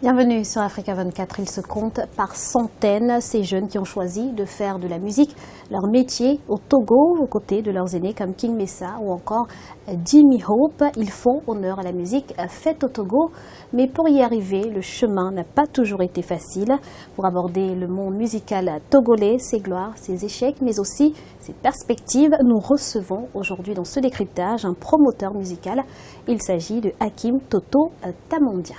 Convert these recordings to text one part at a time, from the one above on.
Bienvenue sur Africa 24, ils se comptent par centaines, ces jeunes qui ont choisi de faire de la musique leur métier au Togo, aux côtés de leurs aînés comme King Messa ou encore Jimmy Hope. Ils font honneur à la musique faite au Togo, mais pour y arriver, le chemin n'a pas toujours été facile. Pour aborder le monde musical togolais, ses gloires, ses échecs, mais aussi ses perspectives, nous recevons aujourd'hui dans ce décryptage un promoteur musical. Il s'agit de Hakim Toto Tamondia.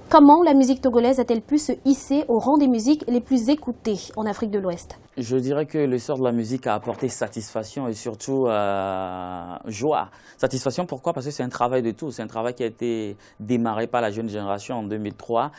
Comment la musique togolaise a-t-elle pu se hisser au rang des musiques les plus écoutées en Afrique de l'Ouest? Je dirais que l'essor de la musique a apporté satisfaction et surtout joie. Satisfaction, pourquoi? Parce que c'est un travail de tous. C'est un travail qui a été démarré par la jeune génération en 2003.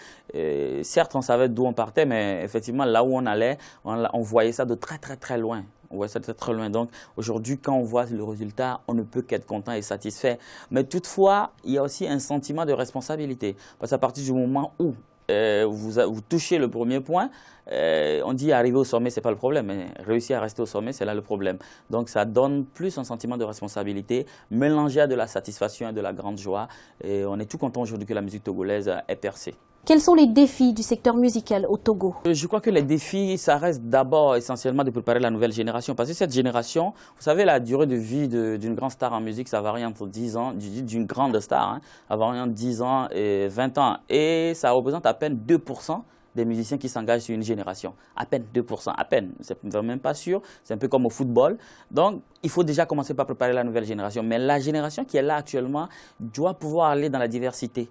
Certes, on savait d'où on partait, mais effectivement, là où on allait, on voyait ça de très loin. On voit ça très loin. Donc aujourd'hui, quand on voit le résultat, on ne peut qu'être content et satisfait. Mais toutefois, il y a aussi un sentiment de responsabilité. Parce qu'à partir du moment où vous touchez le premier point, on dit arriver au sommet, ce n'est pas le problème, mais réussir à rester au sommet, c'est là le problème. Donc ça donne plus un sentiment de responsabilité, mélangé à de la satisfaction et de la grande joie. Et on est tout content aujourd'hui que la musique togolaise ait percé. Quels sont les défis du secteur musical au Togo? Je crois que les défis, ça reste d'abord essentiellement de préparer la nouvelle génération. Parce que cette génération, vous savez, la durée de vie d'une grande star en musique, ça varie entre 10 ans, d'une grande star, hein, ça varie entre 10 ans et 20 ans. Et ça représente à peine 2% des musiciens qui s'engagent sur une génération. À peine 2%, à peine. C'est même pas sûr. C'est un peu comme au football. Donc, il faut déjà commencer par préparer la nouvelle génération. Mais la génération qui est là actuellement doit pouvoir aller dans la diversité.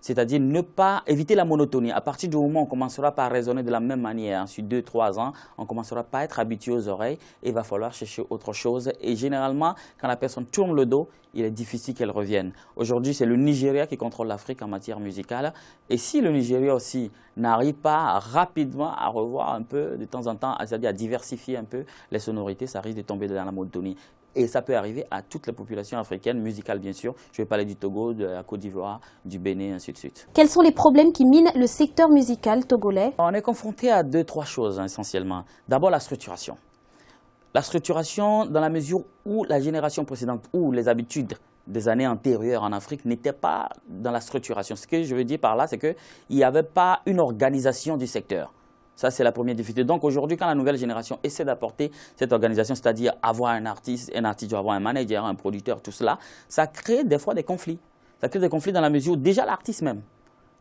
C'est-à-dire ne pas éviter la monotonie. À partir du moment où on commencera par raisonner de la même manière, sur 2-3 ans, on commencera pas à être habitué aux oreilles et il va falloir chercher autre chose. Et généralement, quand la personne tourne le dos, il est difficile qu'elle revienne. Aujourd'hui, c'est le Nigeria qui contrôle l'Afrique en matière musicale. Et si le Nigeria aussi n'arrive pas rapidement à revoir un peu, de temps en temps, c'est-à-dire à diversifier un peu les sonorités, ça risque de tomber dans la monotonie. Et ça peut arriver à toutes les populations africaines, musicales bien sûr. Je vais parler du Togo, de la Côte d'Ivoire, du Bénin, ainsi de suite. Quels sont les problèmes qui minent le secteur musical togolais? On est confronté à 2-3 choses essentiellement. D'abord la structuration. La structuration dans la mesure où la génération précédente, ou les habitudes des années antérieures en Afrique n'étaient pas dans la structuration. Ce que je veux dire par là, c'est qu'il n'y avait pas une organisation du secteur. Ça, c'est la première difficulté. Donc aujourd'hui, quand la nouvelle génération essaie d'apporter cette organisation, c'est-à-dire avoir un artiste doit avoir un manager, un producteur, tout cela, ça crée des fois des conflits. Ça crée des conflits dans la mesure où déjà l'artiste même,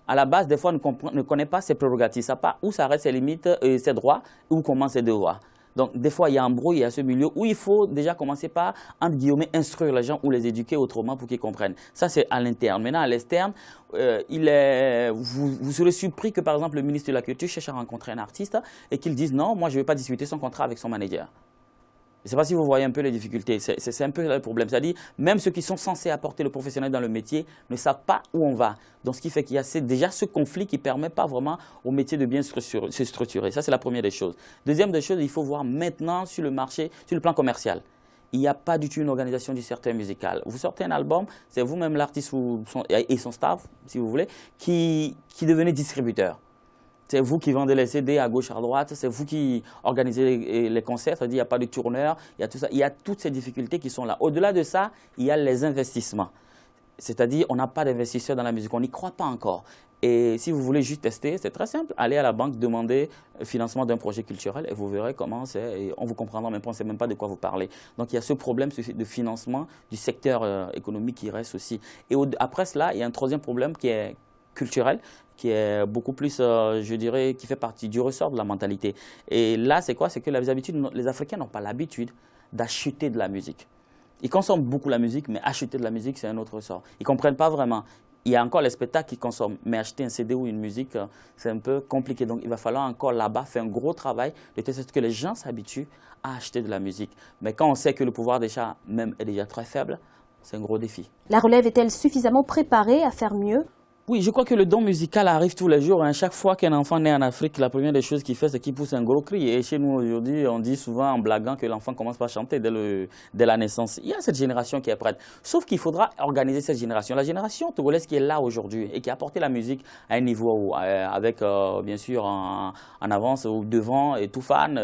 à la base, des fois, ne connaît pas ses prérogatives, ça pas où s'arrêtent ses limites, ses droits, où commencent ses devoirs. Donc, des fois, il y a un brouille, il y a ce milieu où il faut déjà commencer par, entre guillemets, instruire les gens ou les éduquer autrement pour qu'ils comprennent. Ça, c'est à l'interne. Maintenant, à l'externe, vous serez surpris que, par exemple, le ministre de la Culture cherche à rencontrer un artiste et qu'il dise non, moi, je ne vais pas discuter son contrat avec son manager. Je ne sais pas si vous voyez un peu les difficultés, c'est un peu le problème. C'est-à-dire, même ceux qui sont censés apporter le professionnel dans le métier ne savent pas où on va. Donc, ce qui fait qu'il y a déjà ce conflit qui ne permet pas vraiment au métier de bien se structurer. Ça, c'est la première des choses. Deuxième des choses, il faut voir maintenant sur le marché, sur le plan commercial. Il n'y a pas du tout une organisation du secteur musical. Vous sortez un album, c'est vous-même l'artiste et son staff, si vous voulez, qui devenez distributeur. C'est vous qui vendez les CD à gauche, à droite, c'est vous qui organisez les concerts, c'est-à-dire il n'y a pas de tourneur, il y a tout ça, il y a toutes ces difficultés qui sont là. Au-delà de ça, il y a les investissements. C'est-à-dire on n'a pas d'investisseurs dans la musique, on n'y croit pas encore. Et si vous voulez juste tester, c'est très simple, allez à la banque, demandez le financement d'un projet culturel et vous verrez comment c'est, et on vous comprendra même pas, on ne sait même pas de quoi vous parlez. Donc il y a ce problème de financement du secteur économique qui reste aussi. Et après cela, il y a un troisième problème qui est culturel, qui est beaucoup plus, je dirais, qui fait partie du ressort de la mentalité. Et là, c'est quoi? C'est que les Africains n'ont pas l'habitude d'acheter de la musique. Ils consomment beaucoup la musique, mais acheter de la musique, c'est un autre ressort. Ils ne comprennent pas vraiment. Il y a encore les spectacles qu'ils consomment, mais acheter un CD ou une musique, c'est un peu compliqué. Donc, il va falloir encore là-bas faire un gros travail de telle sorte que les gens s'habituent à acheter de la musique. Mais quand on sait que le pouvoir d'achat même est déjà très faible, c'est un gros défi. La relève est-elle suffisamment préparée à faire mieux? Oui, je crois que le don musical arrive tous les jours. Hein. Chaque fois qu'un enfant naît en Afrique, la première des choses qu'il fait, c'est qu'il pousse un gros cri. Et chez nous, aujourd'hui, on dit souvent en blaguant que l'enfant commence par chanter dès la naissance. Il y a cette génération qui est prête. Sauf qu'il faudra organiser cette génération. La génération togolaise qui est là aujourd'hui et qui a porté la musique à un niveau avec, bien sûr, en avance, ou devant, et Toufan,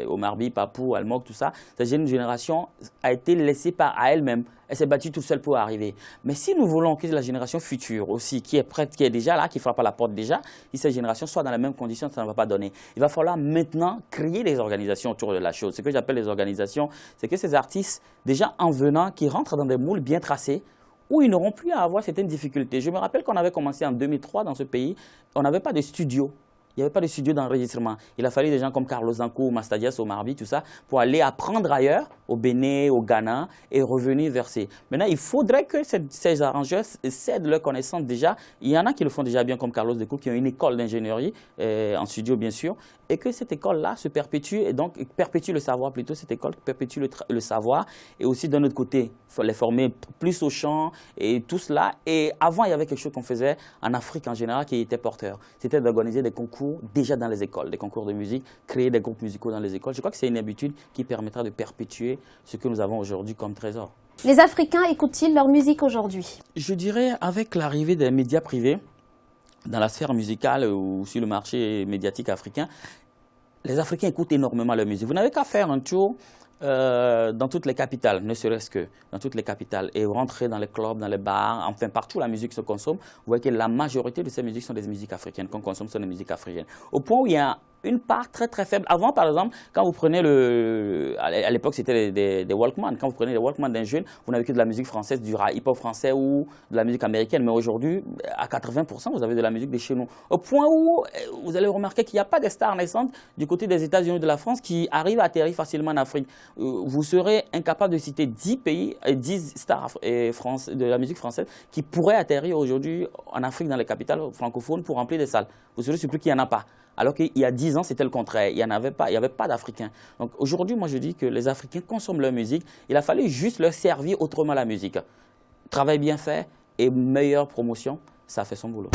Omar By, Papou, Almog, tout ça. Cette jeune génération a été laissée à elle-même. Elle s'est battue toute seule pour arriver. Mais si nous voulons que la génération future aussi, qui est prête, qui est déjà là, qui frappe à la porte déjà, si cette génération soit dans les mêmes conditions, ça ne va pas donner. Il va falloir maintenant créer des organisations autour de la chose. Ce que j'appelle les organisations, c'est que ces artistes, déjà en venant, qui rentrent dans des moules bien tracés, où ils n'auront plus à avoir certaines difficultés. Je me rappelle qu'on avait commencé en 2003 dans ce pays, on n'avait pas de studio. Il n'y avait pas de studio d'enregistrement. Il a fallu des gens comme Carlos Zanco, Mastadias, Omarbi, tout ça, pour aller apprendre ailleurs, au Bénin, au Ghana, et revenir verser. Maintenant, il faudrait que ces arrangeurs cèdent leurs connaissances déjà. Il y en a qui le font déjà bien, comme Carlos Deco, qui ont une école d'ingénierie, en studio bien sûr, et que cette école-là se perpétue, et donc perpétue le savoir plutôt, cette école perpétue le savoir, et aussi d'un autre côté, il faut les former plus au chant, et tout cela. Et avant, il y avait quelque chose qu'on faisait en Afrique en général qui était porteur. C'était d'organiser des concours déjà dans les écoles, des concours de musique, créer des groupes musicaux dans les écoles. Je crois que c'est une habitude qui permettra de perpétuer ce que nous avons aujourd'hui comme trésor. Les Africains écoutent-ils leur musique aujourd'hui? Je dirais, avec l'arrivée des médias privés dans la sphère musicale ou sur le marché médiatique africain, les Africains écoutent énormément leur musique. Vous n'avez qu'à faire un tour dans toutes les capitales, ne serait-ce que dans toutes les capitales, et rentrer dans les clubs, dans les bars, enfin partout où la musique se consomme, vous voyez que la majorité de ces musiques sont des musiques africaines, qu'on consomme sont des musiques africaines. Au point où il y a une part très très faible. Avant, par exemple, quand vous prenez à l'époque c'était des Walkman, quand vous prenez les Walkman d'un jeune, vous n'avez que de la musique française, du hip-hop français ou de la musique américaine. Mais aujourd'hui, à 80%, vous avez de la musique de chez nous. Au point où vous allez remarquer qu'il n'y a pas de stars naissantes du côté des États-Unis ou de la France qui arrivent à atterrir facilement en Afrique. Vous serez incapable de citer 10 pays, 10 stars de la musique française qui pourraient atterrir aujourd'hui en Afrique, dans les capitales francophones, pour remplir des salles. Vous serez surpris qu'il n'y en a pas. Alors qu'il y a 10 ans, c'était le contraire. Il n'y avait pas d'Africains. Donc aujourd'hui, moi je dis que les Africains consomment leur musique. Il a fallu juste leur servir autrement la musique. Travail bien fait et meilleure promotion, ça fait son boulot.